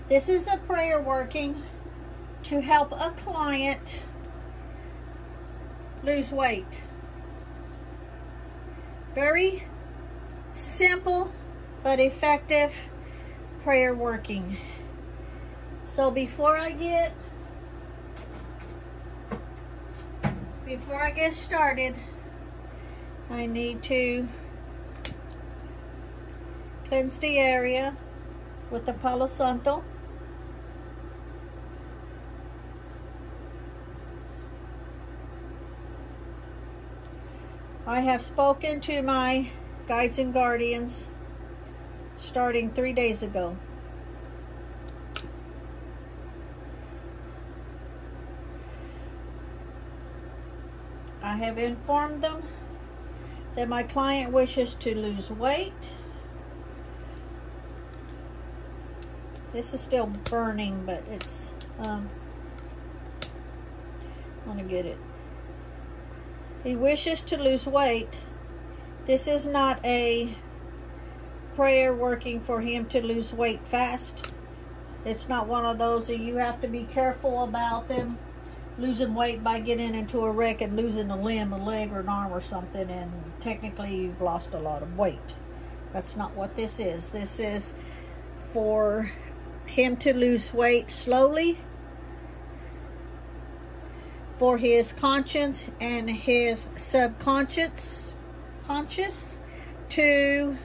This is a prayer working to help a client lose weight. Very simple but effective prayer working. So before I get started, I need to cleanse the area with the Palo Santo. I have spoken to my guides and guardians starting 3 days ago. I have informed them that my client wishes to lose weight. This is still burning, but it's, I want to get it. He wishes to lose weight. This is not a prayer working for him to lose weight fast. It's not one of those that you have to be careful about them losing weight by getting into a wreck and losing a limb, a leg, or an arm or something, and technically you've lost a lot of weight. That's not what this is. This is for him to lose weight slowly, for his conscience and his subconscious to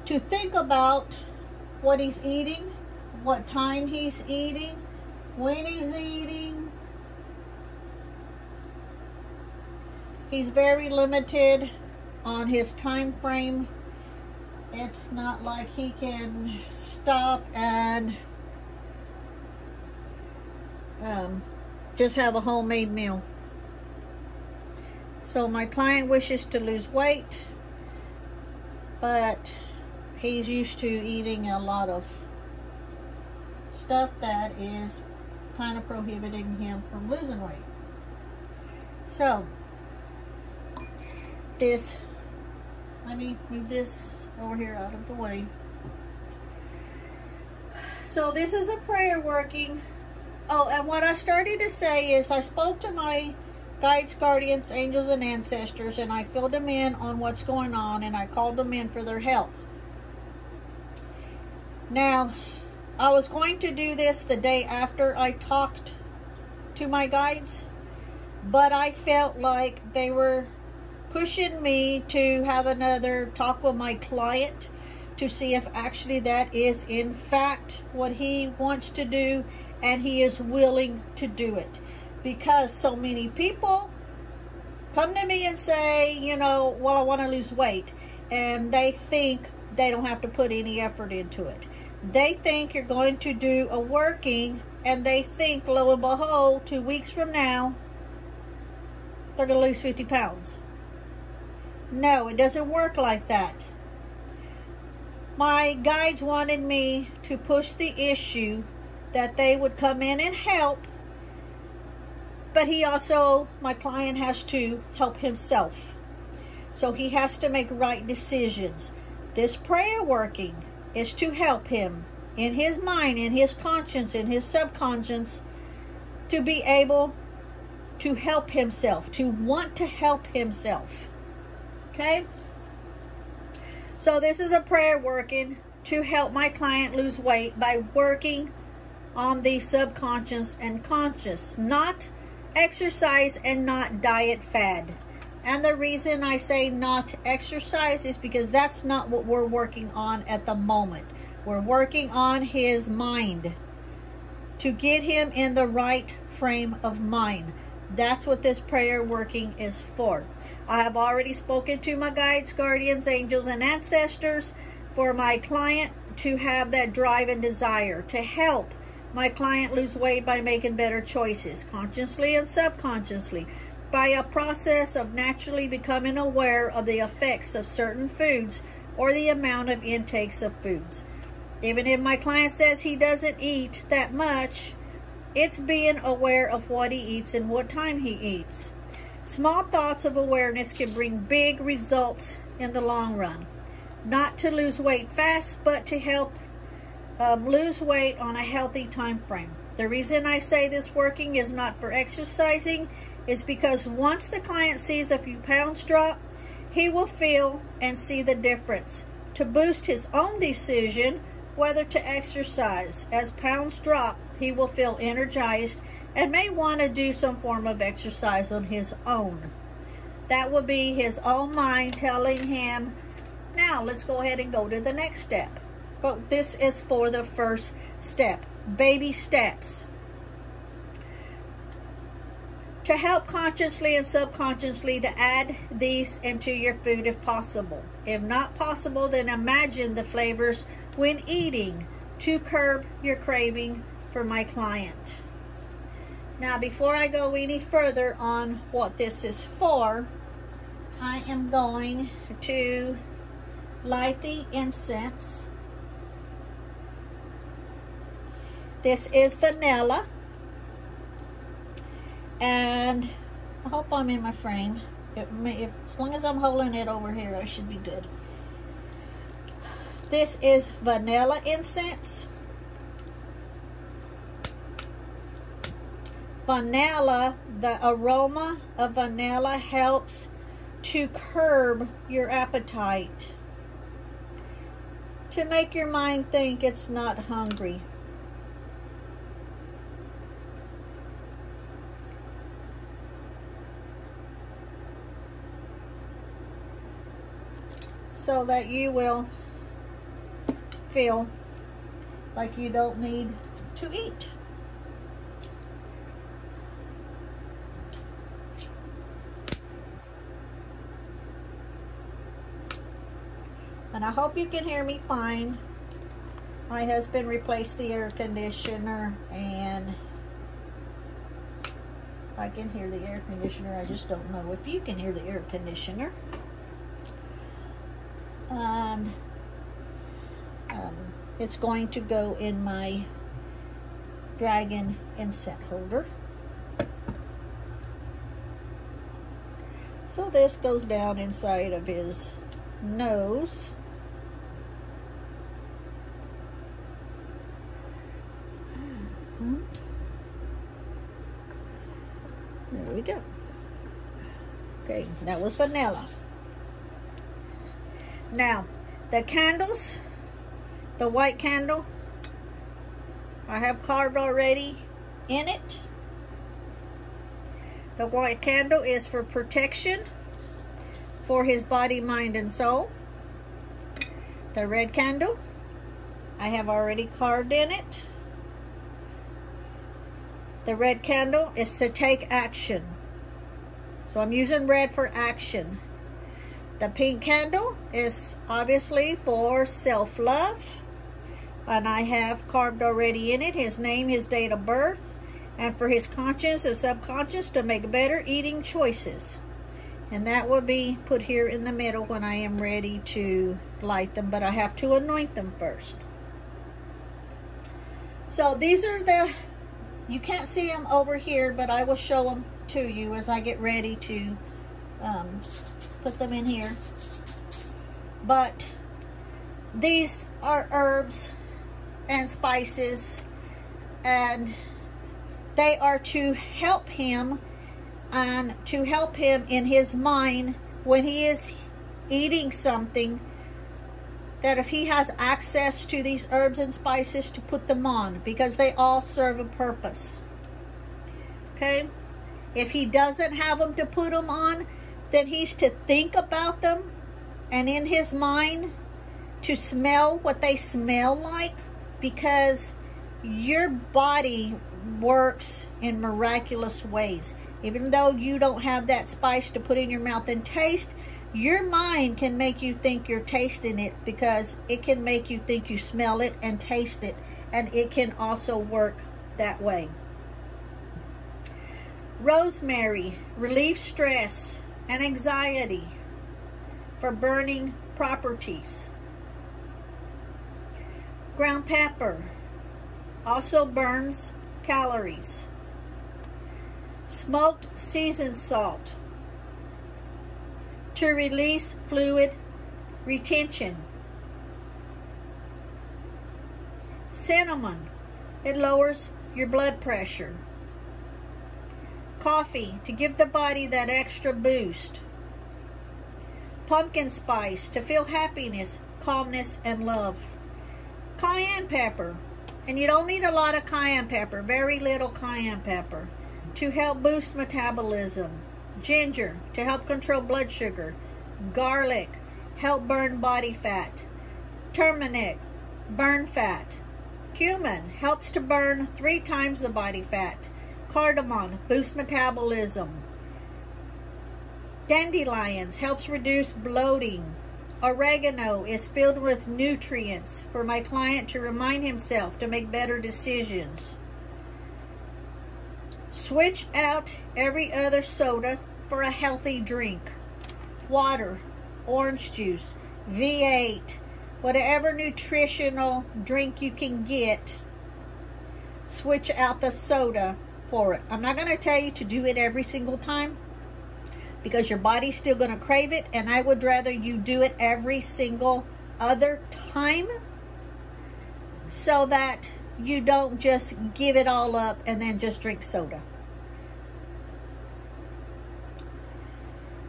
think about what he's eating, what time he's eating, when he's eating. He's very limited on his time frame. It's not like he can stop and just have a homemade meal. So my client wishes to lose weight, but he's used to eating a lot of stuff that is kind of prohibiting him from losing weight. So this, let me move this over here out of the way. So this is a prayer working. Oh, and what I started to say is I spoke to my guides, guardians, angels, and ancestors, and I filled them in on what's going on, and I called them in for their help. Now, I was going to do this the day after I talked to my guides, but I felt like they were pushing me to have another talk with my client to see if actually that is in fact what he wants to do, and he is willing to do it. Because so many people come to me and say, you know, well, I want to lose weight, and they think they don't have to put any effort into it. They think you're going to do a working, and they think, lo and behold, 2 weeks from now, they're going to lose 50 pounds. No, it doesn't work like that. My guides wanted me to push the issue that they would come in and help, but he also, my client, has to help himself. So he has to make right decisions. This prayer working is to help him in his mind, in his conscience, in his subconscious, to be able to help himself, to want to help himself. Okay? So this is a prayer working to help my client lose weight by working on the subconscious and conscious, not exercise and not diet fad. And the reason I say not exercise is because that's not what we're working on at the moment. We're working on his mind to get him in the right frame of mind. That's what this prayer working is for. I have already spoken to my guides, guardians, angels, and ancestors for my client to have that drive and desire to help my client lose weight by making better choices, consciously and subconsciously, by a process of naturally becoming aware of the effects of certain foods or the amount of intakes of foods. Even if my client says he doesn't eat that much, it's being aware of what he eats and what time he eats. Small thoughts of awareness can bring big results in the long run. Not to lose weight fast, but to help lose weight on a healthy time frame. The reason I say this working is not for exercising is because once the client sees a few pounds drop, he will feel and see the difference to boost his own decision whether to exercise. As pounds drop, he will feel energized and may want to do some form of exercise on his own. That will be his own mind telling him, now let's go ahead and go to the next step. But this is for the first step, baby steps. To help consciously and subconsciously to add these into your food if possible. If not possible, then imagine the flavors when eating to curb your craving for my client. Now, before I go any further on what this is for, I am going to light the incense. This is vanilla. And I hope I'm in my frame. As long as I'm holding it over here, I should be good. This is vanilla incense. Vanilla, the aroma of vanilla helps to curb your appetite, to make your mind think it's not hungry. So that you will feel like you don't need to eat. And I hope you can hear me fine. My husband replaced the air conditioner, and I can hear the air conditioner. I just don't know if you can hear the air conditioner. And it's going to go in my dragon incense holder. So this goes down inside of his nose. There we go. Okay, that was vanilla. Now, the candles, the white candle, I have carved already in it. The white candle is for protection for his body, mind, and soul. The red candle, I have already carved in it. The red candle is to take action. So I'm using red for action. The pink candle is obviously for self-love. And I have carved already in it his name, his date of birth, and for his conscious and subconscious to make better eating choices. And that will be put here in the middle when I am ready to light them, but I have to anoint them first. So these are the, you can't see them over here, but I will show them to you as I get ready to put them in here. But these are herbs and spices, and they are to help him and to help him in his mind when he is eating something, that if he has access to these herbs and spices, to put them on, because they all serve a purpose. Okay? If he doesn't have them to put them on, then he's to think about them, and in his mind to smell what they smell like, because your body works in miraculous ways. Even though you don't have that spice to put in your mouth and taste, your mind can make you think you're tasting it, because it can make you think you smell it and taste it, and it can also work that way. Rosemary relieves stress and anxiety for burning properties. Ground pepper also burns calories. Smoked seasoned salt to release fluid retention. Cinnamon, it lowers your blood pressure. Coffee, to give the body that extra boost. Pumpkin spice, to feel happiness, calmness, and love. Cayenne pepper, and you don't need a lot of cayenne pepper, very little cayenne pepper, to help boost metabolism. Ginger, to help control blood sugar. Garlic, help burn body fat. Turmeric, burn fat. Cumin, helps to burn 3 times the body fat. Cardamom, boosts metabolism. Dandelions, helps reduce bloating. Oregano is filled with nutrients for my client to remind himself to make better decisions. Switch out every other soda for a healthy drink. Water, orange juice, V8, whatever nutritional drink you can get. Switch out the soda for it. I'm not going to tell you to do it every single time because your body's still going to crave it, and I would rather you do it every single other time so that you don't just give it all up and then just drink soda.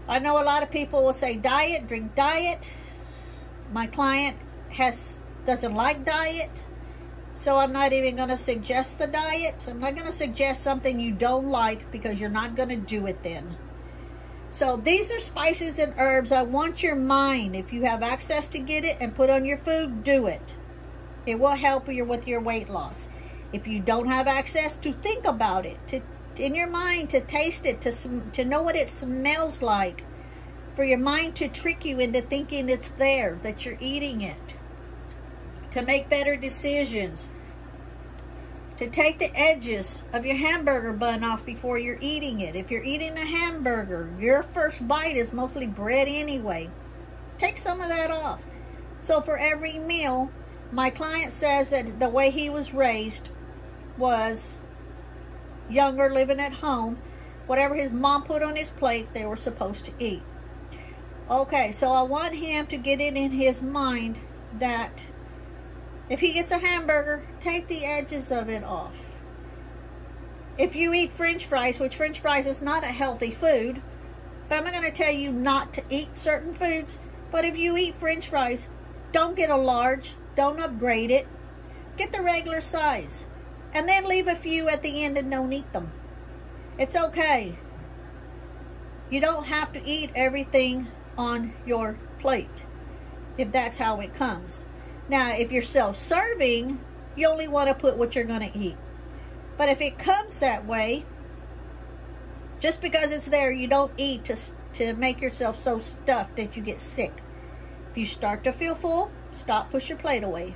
I know a lot of people will say diet, drink diet. My client doesn't like diet, so I'm not even going to suggest the diet. I'm not going to suggest something you don't like because you're not going to do it then. So these are spices and herbs. I want your mind, if you have access to get it and put on your food, do it. It will help you with your weight loss. If you don't have access, to think about it, in your mind, to taste it, to know what it smells like, for your mind to trick you into thinking it's there, that you're eating it, to make better decisions, to take the edges of your hamburger bun off before you're eating it. If you're eating a hamburger, your first bite is mostly bread anyway. Take some of that off. So for every meal, my client says that the way he was raised was younger, living at home, whatever his mom put on his plate, they were supposed to eat. Okay, so I want him to get it in his mind that if he gets a hamburger, take the edges of it off. If you eat French fries, which French fries is not a healthy food, but I'm not going to tell you not to eat certain foods, but if you eat French fries, don't get a large, don't upgrade it, get the regular size, and then leave a few at the end and don't eat them. It's okay. You don't have to eat everything on your plate if that's how it comes. Now, if you're self-serving, you only want to put what you're going to eat. But if it comes that way, just because it's there, you don't eat to make yourself so stuffed that you get sick. If you start to feel full, stop, push your plate away.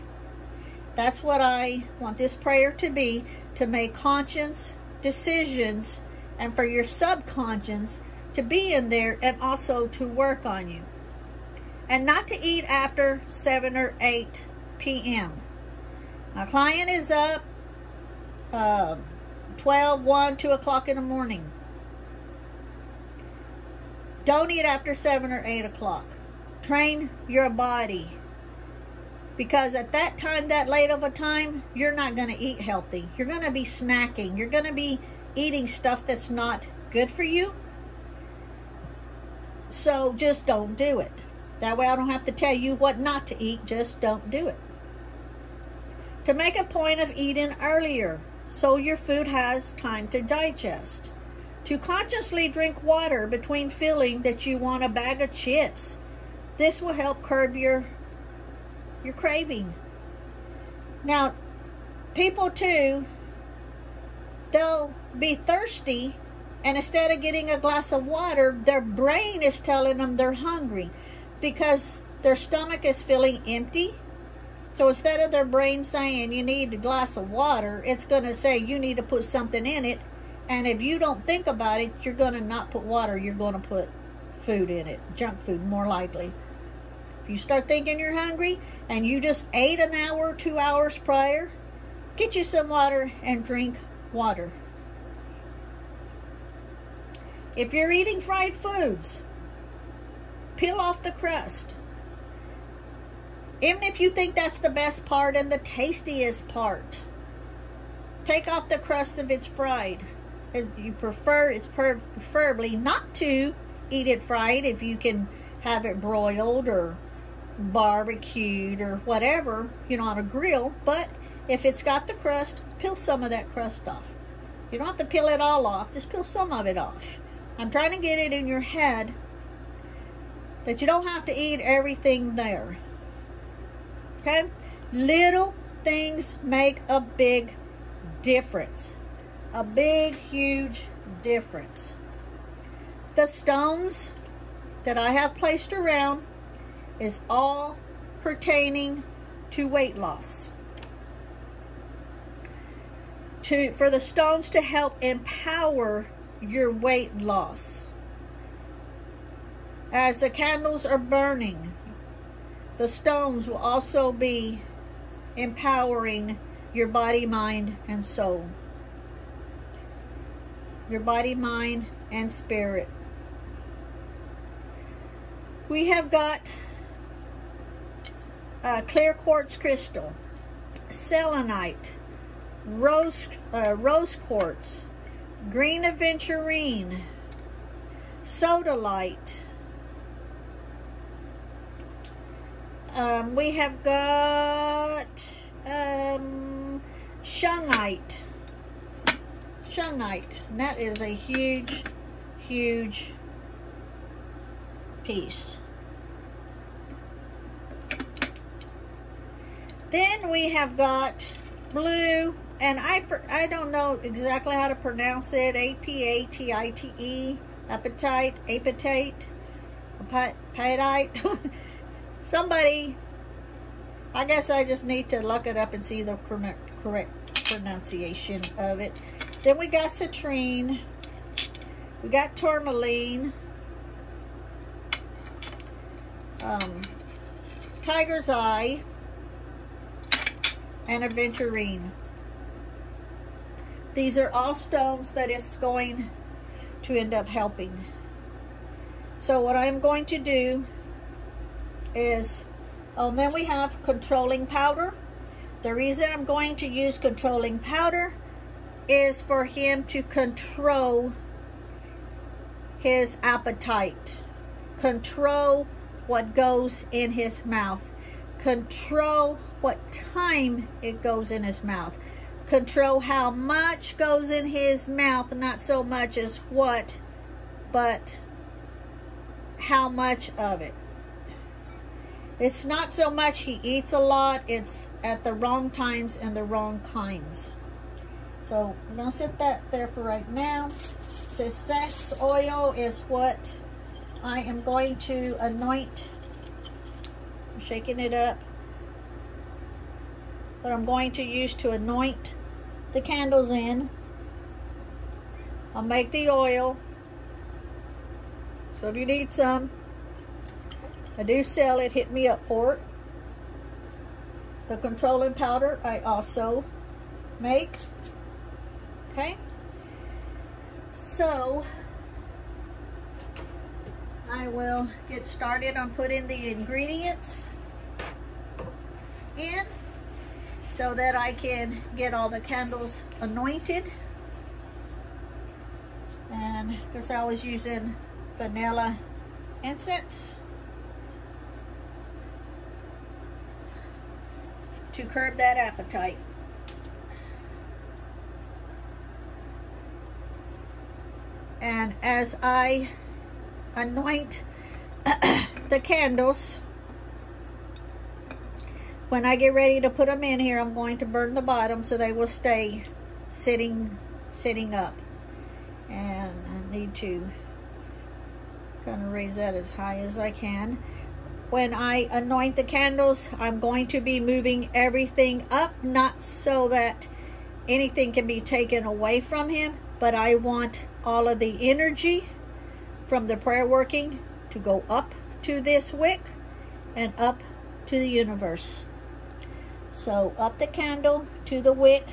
That's what I want this prayer to be, to make conscious decisions and for your subconscious to be in there and also to work on you. And not to eat after 7 or 8 p.m. My client is up 12, 1, 2 o'clock in the morning. Don't eat after 7 or 8 o'clock. Train your body. Because at that time, that late of a time, you're not going to eat healthy. You're going to be snacking. You're going to be eating stuff that's not good for you. So just don't do it. That way I don't have to tell you what not to eat. Just don't do it. To make a point of eating earlier so your food has time to digest. To consciously drink water between feeling that you want a bag of chips. This will help curb your craving. Now, people too, they'll be thirsty, and instead of getting a glass of water, their brain is telling them they're hungry because their stomach is feeling empty. So instead of their brain saying you need a glass of water, it's going to say you need to put something in it. And if you don't think about it, you're going to not put water, you're going to put food in it, junk food more likely. If you start thinking you're hungry and you just ate an hour or 2 hours prior, get you some water and drink water. If you're eating fried foods, peel off the crust. Even if you think that's the best part and the tastiest part, take off the crust if it's fried. You prefer, it's preferably not to eat it fried if you can have it broiled or barbecued or whatever, you know, on a grill. But if it's got the crust, peel some of that crust off. You don't have to peel it all off, just peel some of it off. I'm trying to get it in your head that you don't have to eat everything there. Okay? Little things make a big difference. A big, huge difference. The stones that I have placed around is all pertaining to weight loss. For the stones to help empower your weight loss. As the candles are burning, the stones will also be empowering your body, mind, and soul. Your body, mind, and spirit. We have got clear quartz crystal, selenite, rose quartz, green aventurine, sodalite. We have got shungite. And that is a huge, huge piece. Then we have got blue, and I don't know exactly how to pronounce it. apatite, apatite. Somebody, I guess I just need to look it up and see the correct pronunciation of it. Then we got citrine, we got tourmaline, tiger's eye, and aventurine. These are all stones that is going to end up helping. So what I'm going to do is, then we have controlling powder. The reason I'm going to use controlling powder is for him to control his appetite, control what goes in his mouth, control what time it goes in his mouth, control how much goes in his mouth, not so much as what, but how much of it. It's not so much he eats a lot, it's at the wrong times and the wrong kinds. So I'm going to set that there for right now. Success oil is what I am going to anoint. I'm shaking it up. What I'm going to use to anoint the candles in. I'll make the oil. So if you need some, I do sell it. Hit me up for it. The controlling powder I also make. Okay, so I will get started on putting the ingredients in so that I can get all the candles anointed. And because I was using vanilla incense to curb that appetite. And as I anoint the candles, when I get ready to put them in here, I'm going to burn the bottom so they will stay sitting up. And I need to kind of raise that as high as I can. When I anoint the candles, I'm going to be moving everything up, not so that anything can be taken away from him, but I want all of the energy from the prayer working to go up to this wick and up to the universe. So up the candle to the wick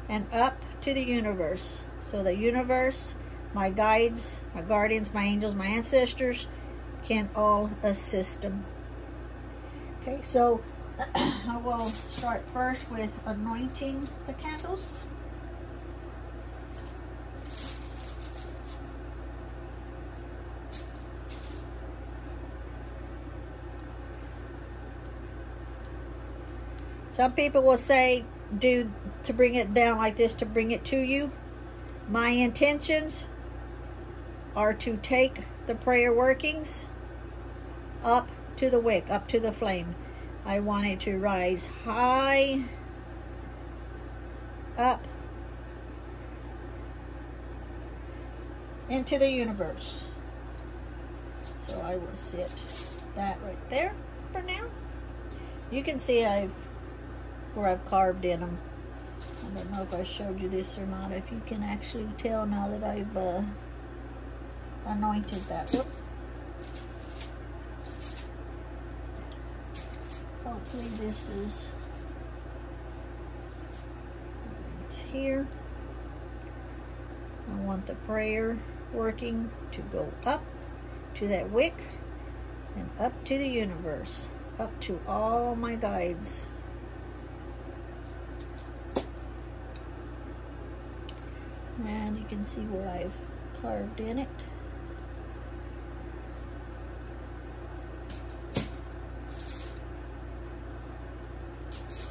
and up to the universe. So the universe, my guides, my guardians, my angels, my ancestors can all assist them. Okay, so I will start first with anointing the candles. Some people will say to bring it down like this, to bring it to you. My intentions are to take the prayer workings up to the wick, up to the flame. I want it to rise high up into the universe. So I will sit that right there for now. You can see where I've carved in them. I don't know if I showed you this or not, if you can actually tell now that I've anointed that. Whoop. Hopefully this is it's here. I want the prayer working to go up to that wick and up to the universe, up to all my guides. And you can see where I've carved in it.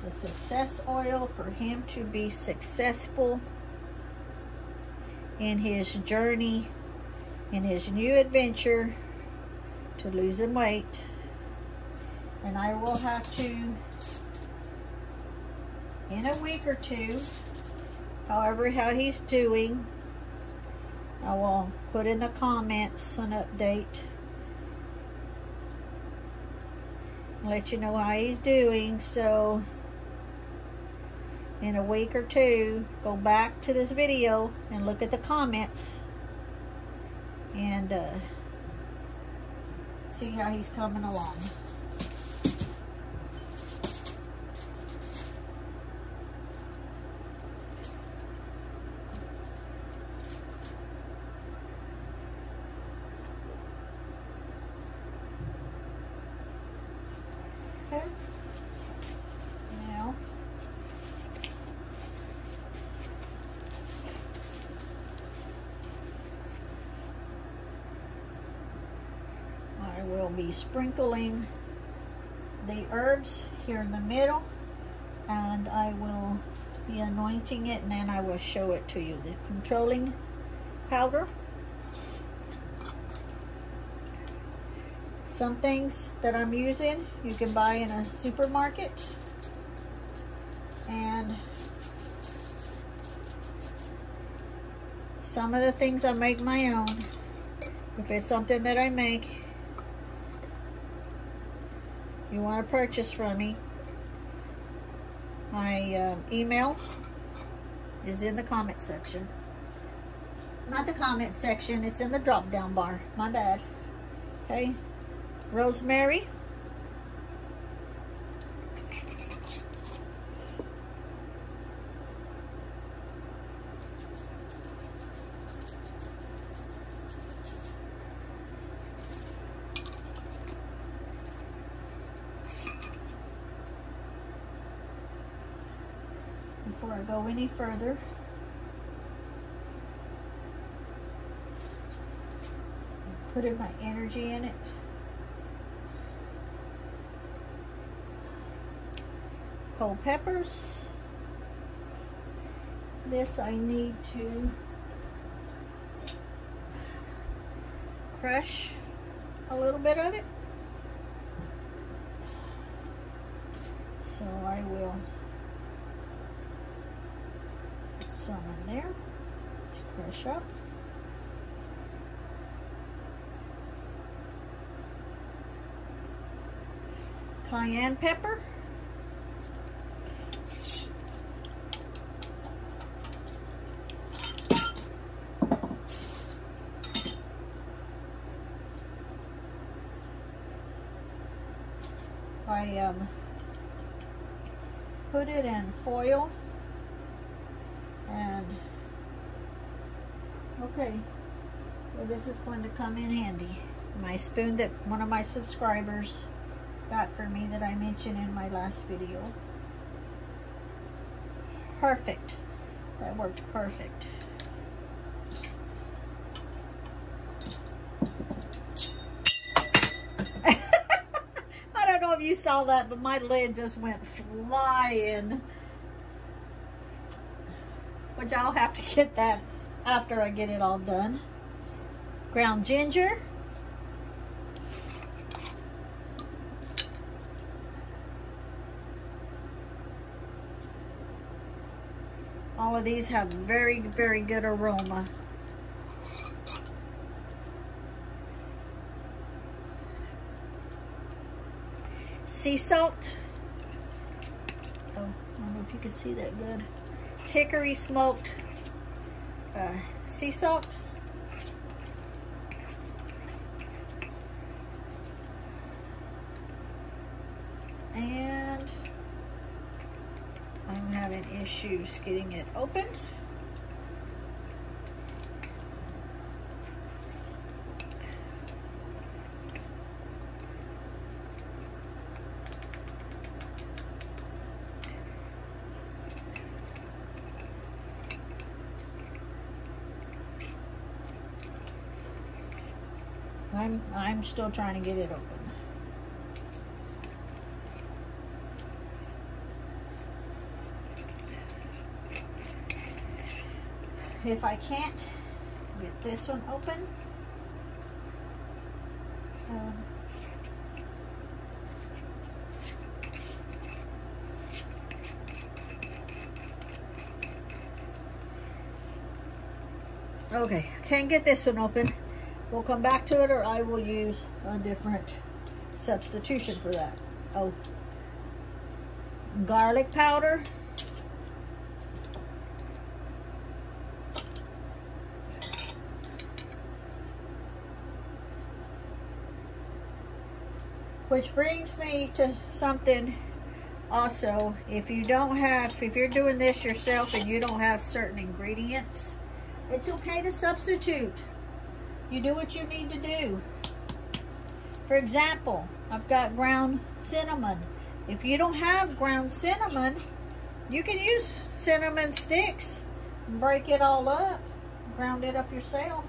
The success oil for him to be successful in his journey, in his new adventure to losing weight. And I will have to, in a week or two, how he's doing, I will put in the comments an update. Let you know how he's doing. So in a week or two, go back to this video and look at the comments and see how he's coming along. Okay. Now, I will be sprinkling the herbs here in the middle, and I will be anointing it, and then I will show it to you. The controlling powder. Some things that I'm using you can buy in a supermarket, and some of the things I make my own. If it's something that I make you want to purchase from me, my email is in the comment section. Not the comment section, it's in the drop down bar, my bad. Okay. Rosemary, before I go any further, put in my energy in it. Whole peppers. This I need to crush a little bit of it. So I will put some in there to crush up. Cayenne pepper. I put it in foil, and okay, well, this is going to come in handy. My spoon that one of my subscribers got for me that I mentioned in my last video. Perfect. That worked perfect. I don't know if you saw that, but my lid just went flying. Which I'll have to get that after I get it all done. Ground ginger. All of these have very, very good aroma. Sea salt. Oh, I don't know if you can see that good. Hickory smoked sea salt. And I'm having issues getting it open. I'm still trying to get it open. If I can't get this one open, okay, can't get this one open. We'll come back to it, or I will use a different substitution for that. Oh, garlic powder. Which brings me to something also, if you're doing this yourself and you don't have certain ingredients, it's okay to substitute. You do what you need to do. For example, I've got ground cinnamon. If you don't have ground cinnamon, you can use cinnamon sticks and break it all up, ground it up yourself.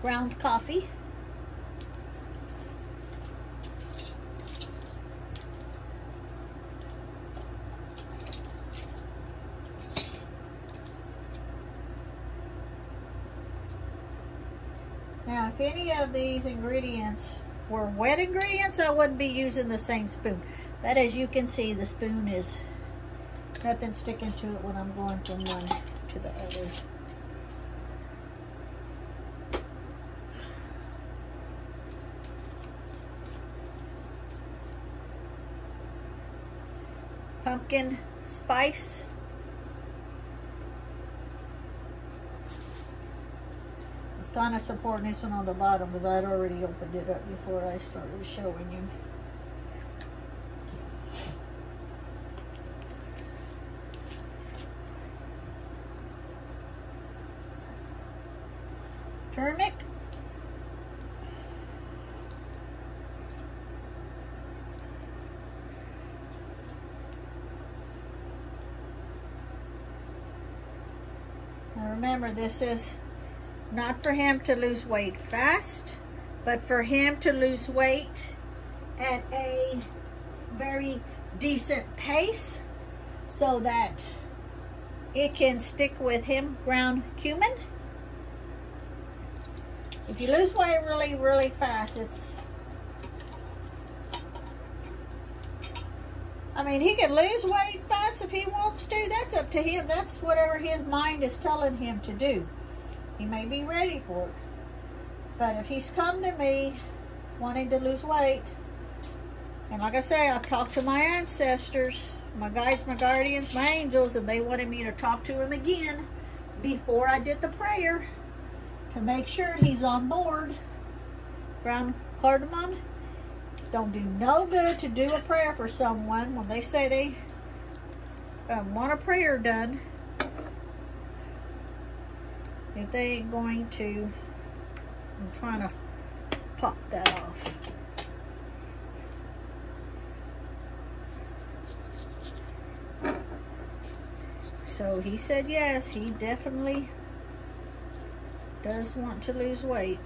Ground coffee. Now, if any of these ingredients were wet ingredients, I wouldn't be using the same spoon. But as you can see, the spoon is nothing sticking to it when I'm going from one to the other. Pumpkin spice. It's kind of supporting this one on the bottom because I'd already opened it up before I started showing you. Turmeric. Remember, this is not for him to lose weight fast, but for him to lose weight at a very decent pace so that it can stick with him. Ground cumin. If you lose weight really, really fast, I mean, he can lose weight fast if he wants to. That's up to him. That's whatever his mind is telling him to do. He may be ready for it. But if he's come to me wanting to lose weight, and like I say, I've talked to my ancestors, my guides, my guardians, my angels, and they wanted me to talk to him again before I did the prayer to make sure he's on board. Ground cardamom. Don't do no good to do a prayer for someone when they say they want a prayer done if they ain't going to. I'm trying to pop that off. So he said yes, he definitely does want to lose weight.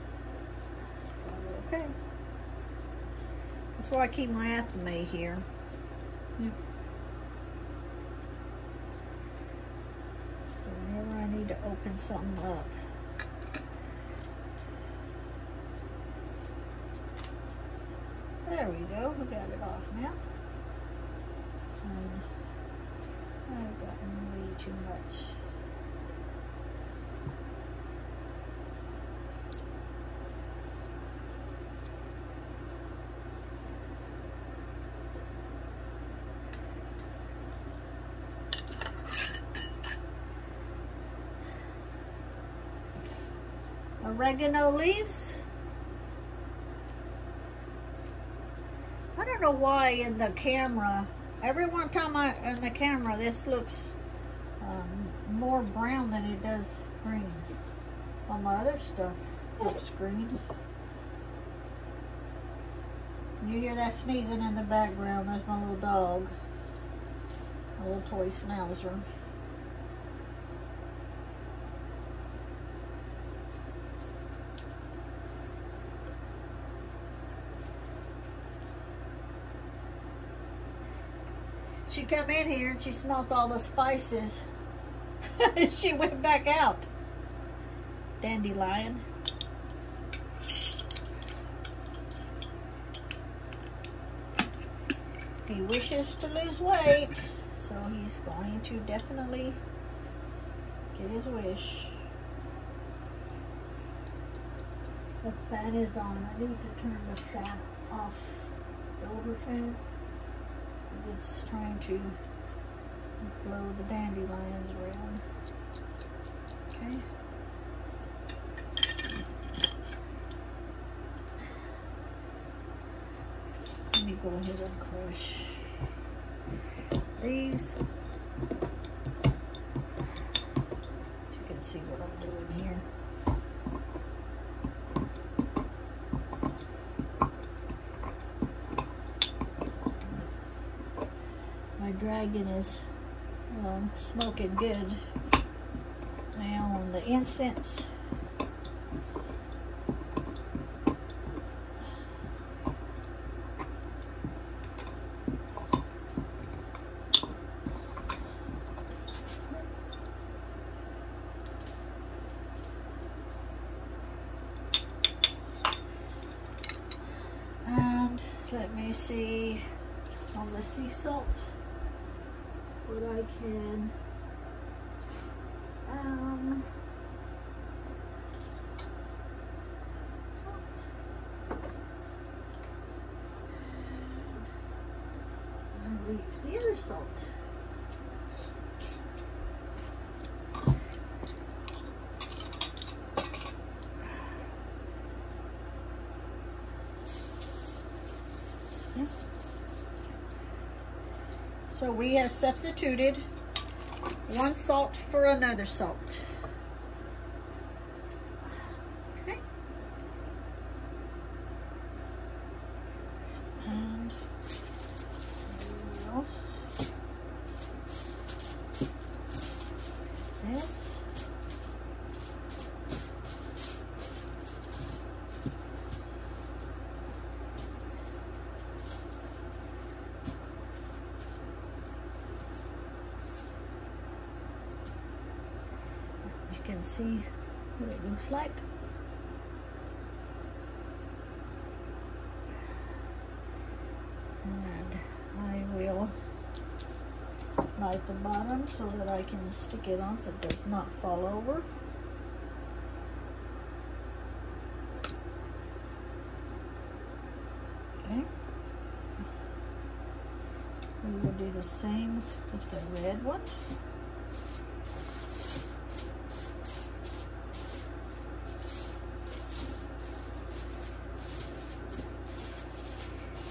So, okay. That's why I keep my Athame here. Yep. So whenever I need to open something up. There we go, we got it off now. I've gotten way too much. Oregano leaves. I don't know why in the camera, every one time in the camera, this looks more brown than it does green. All my other stuff looks green. You hear that sneezing in the background? That's my little dog, a little toy schnauzer. She come in here and she smelled all the spices. She went back out. Dandelion. He wishes to lose weight, so he's going to definitely get his wish. The fan is on. I need to turn the fan off. The older fan. It's trying to blow the dandelions around. Okay. Let me go ahead and crush these. You can see what I'm doing here. Dragon is smoking good now on the incense. And let me see on the sea salt. What I can salt. And we use the other salt. Okay. So we have substituted one salt for another salt. Okay. And we'll this. Can see what it looks like. And I will light the bottom so that I can stick it on so it does not fall over. Okay. We will do the same with the red one.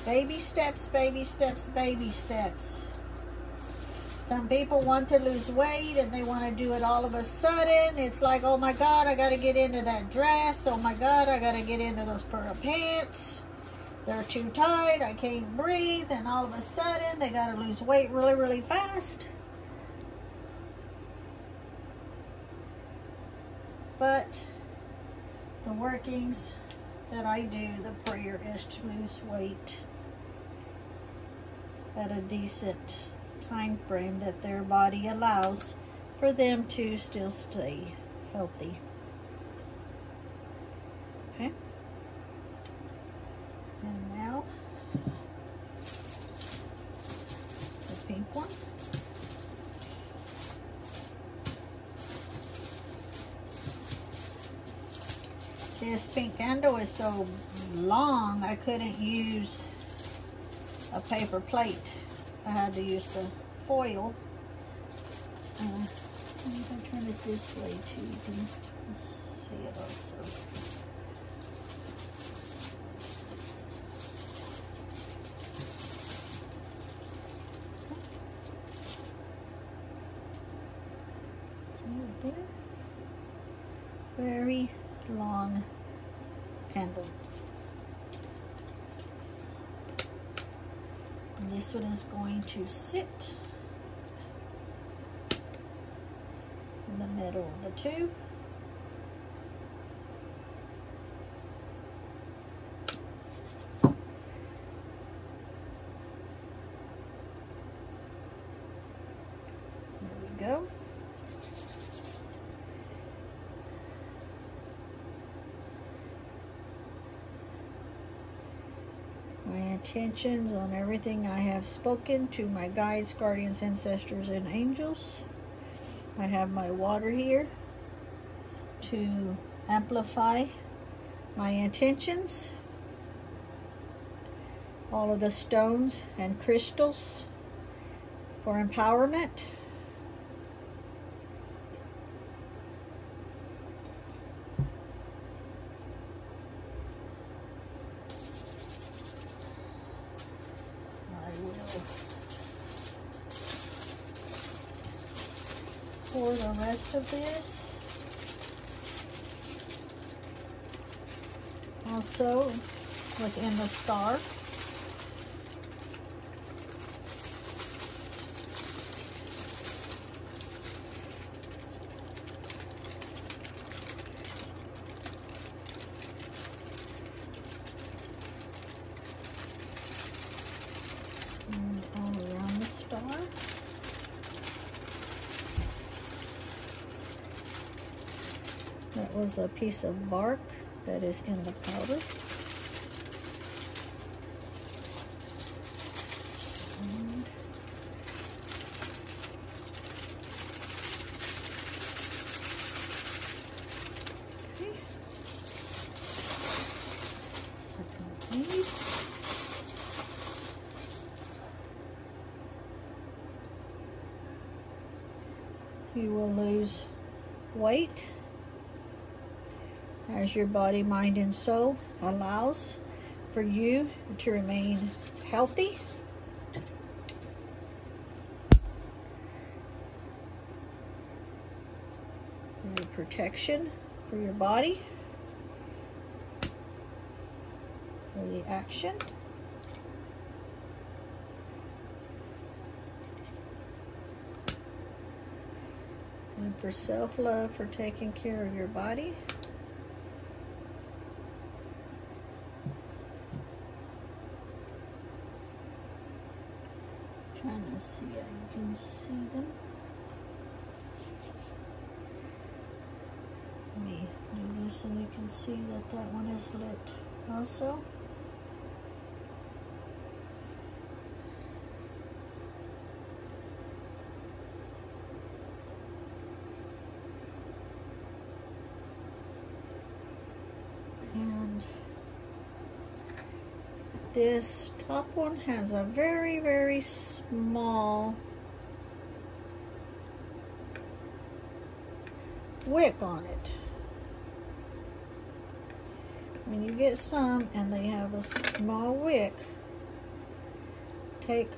Baby steps, baby steps, baby steps. Some people want to lose weight and they want to do it all of a sudden. It's like, oh my God, I got to get into that dress. Oh my God, I got to get into those pearl pants. They're too tight. I can't breathe. And all of a sudden, they got to lose weight really, really fast. But the workings that I do, the prayer is to lose weight at a decent time frame that their body allows for them to still stay healthy. Okay. And now the pink one. This pink candle is so long I couldn't use a paper plate. I had to use the foil. Let me turn it this way too. You can see it also. See it there? Very long candle. And this one is going to sit in the middle of the two. There we go. My intentions on everything I have spoken to my guides, guardians, ancestors, and angels. I have my water here to amplify my intentions. All of the stones and crystals for empowerment. Pour the rest of this. Also within the star. And all around the star. That was a piece of bark that is in the powder. And okay. Second bead. You will lose weight as your body, mind, and soul allows for you to remain healthy. For your protection for your body, for the action. And for self-love, for taking care of your body. Trying to see how you can see them. Let me do this and you can see that that one is lit also. And this top one has a very, very small wick on it. When you get some and they have a small wick, take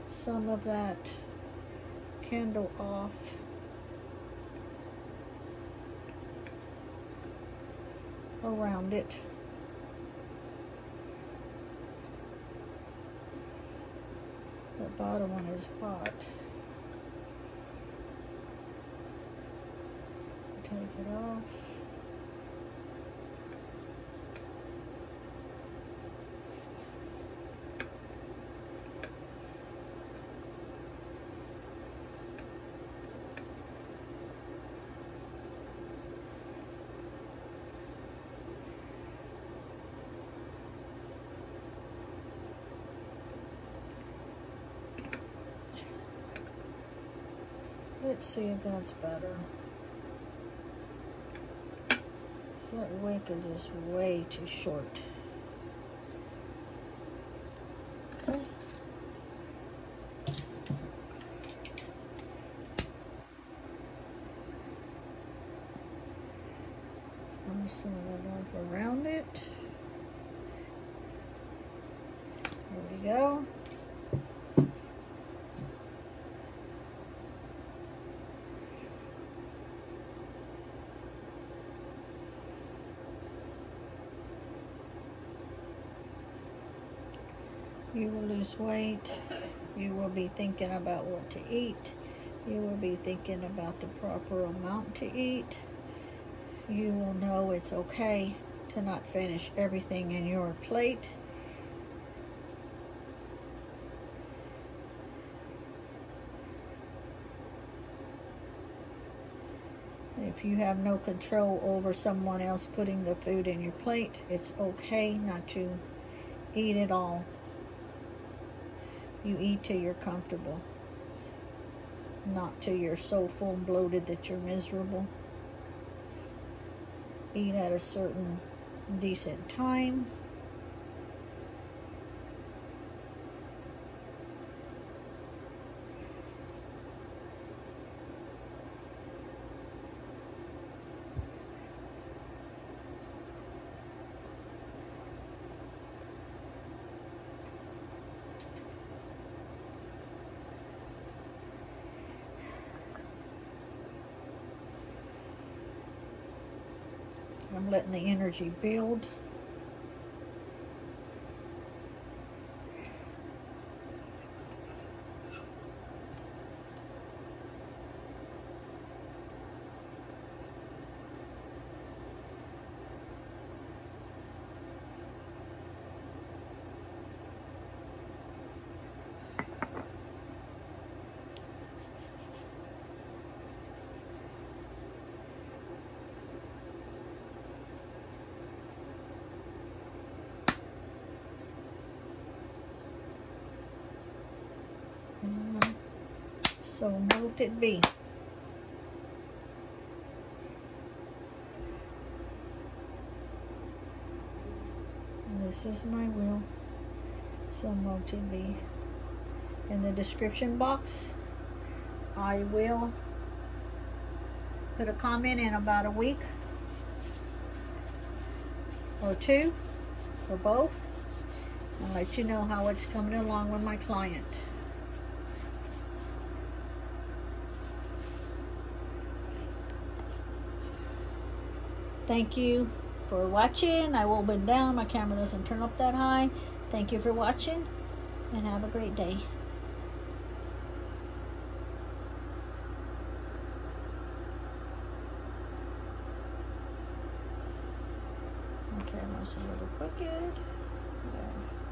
some of that candle off. Around it. The bottom one is hot. Take it off. Let's see if that's better. So that wick is just way too short. Okay. Move some of that off around it. There we go. You will lose weight. You will be thinking about what to eat. You will be thinking about the proper amount to eat. You will know it's okay to not finish everything in your plate. So if you have no control over someone else putting the food in your plate, it's okay not to eat it all. You eat till you're comfortable, not till you're so full and bloated that you're miserable. Eat at a certain decent time. I'm letting the energy build. So moved it be. This is my wheel. So moved it be. In the description box, I will put a comment in about a week or two, or both, and let you know how it's coming along with my client. Thank you for watching. I will bend down. My camera doesn't turn up that high. Thank you for watching, and have a great day. My camera's a little crooked. There.